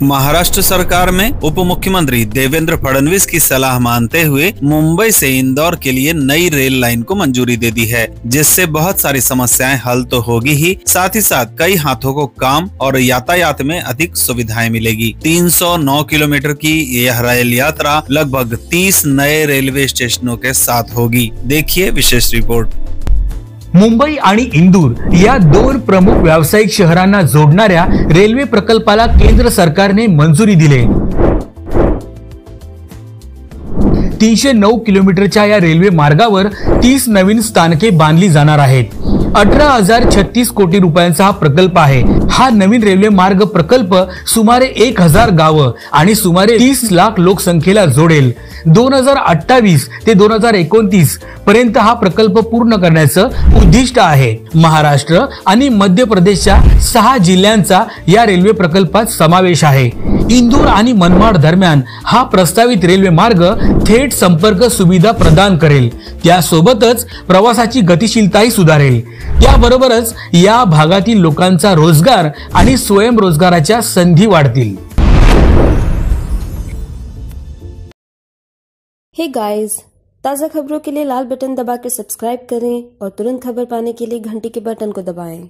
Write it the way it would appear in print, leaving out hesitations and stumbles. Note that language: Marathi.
महाराष्ट्र सरकार में उप मुख्यमंत्री देवेंद्र फडणवीस की सलाह मानते हुए मुंबई से इंदौर के लिए नई रेल लाइन को मंजूरी दे दी है, जिससे बहुत सारी समस्याएं हल तो होगी ही, साथ ही साथ कई हाथों को काम और यातायात में अधिक सुविधाएं मिलेगी। 309 किलोमीटर की यह रेल यात्रा लगभग 30 नए रेलवे स्टेशनों के साथ होगी। देखिए विशेष रिपोर्ट। मुंबई आणि इंदूर या दोन प्रमुख व्यावसायिक शहरांना जोडणाऱ्या रेल्वे प्रकल्पाला केंद्र सरकारने मंजुरी दिली। 309 किलोमीटरच्या या रेल्वे मार्गावर 30 नवीन स्थानके बांधली जाणार आहेत। 18,036 कोटी रुपयांचा हा प्रकल्प आहे। हा नवीन रेल्वे मार्ग प्रकल्प सुमारे 1000 गावं आणि सुमारे 30 लाख लोकसंख्येला जोडेल। 2028 ते 2029 पर्यंत हा प्रकल्प पूर्ण करण्याचं उद्दिष्ट आहे। महाराष्ट्र आणि मध्य प्रदेशच्या 6 जिल्ह्यांचा या रेल्वे प्रकल्पात समावेश आहे। इंदूर आणि मनमाड दरम्यान हा प्रस्तावित रेल्वे मार्ग थेट संपर्क सुविधा प्रदान करेल। त्यासोबतच प्रवासाची गतिशीलताही सुधारेल। त्याबरोबरच या भागातील लोकांचा रोजगार आणि स्वयंरोजगाराच्या संधी वाढतील। हे गाइस, ताज़ा खबरों के लिए लाल बटन दबा के सब्सक्राइब करें और तुरंत खबर पाने के लिए घंटी के बटन को दबाएं।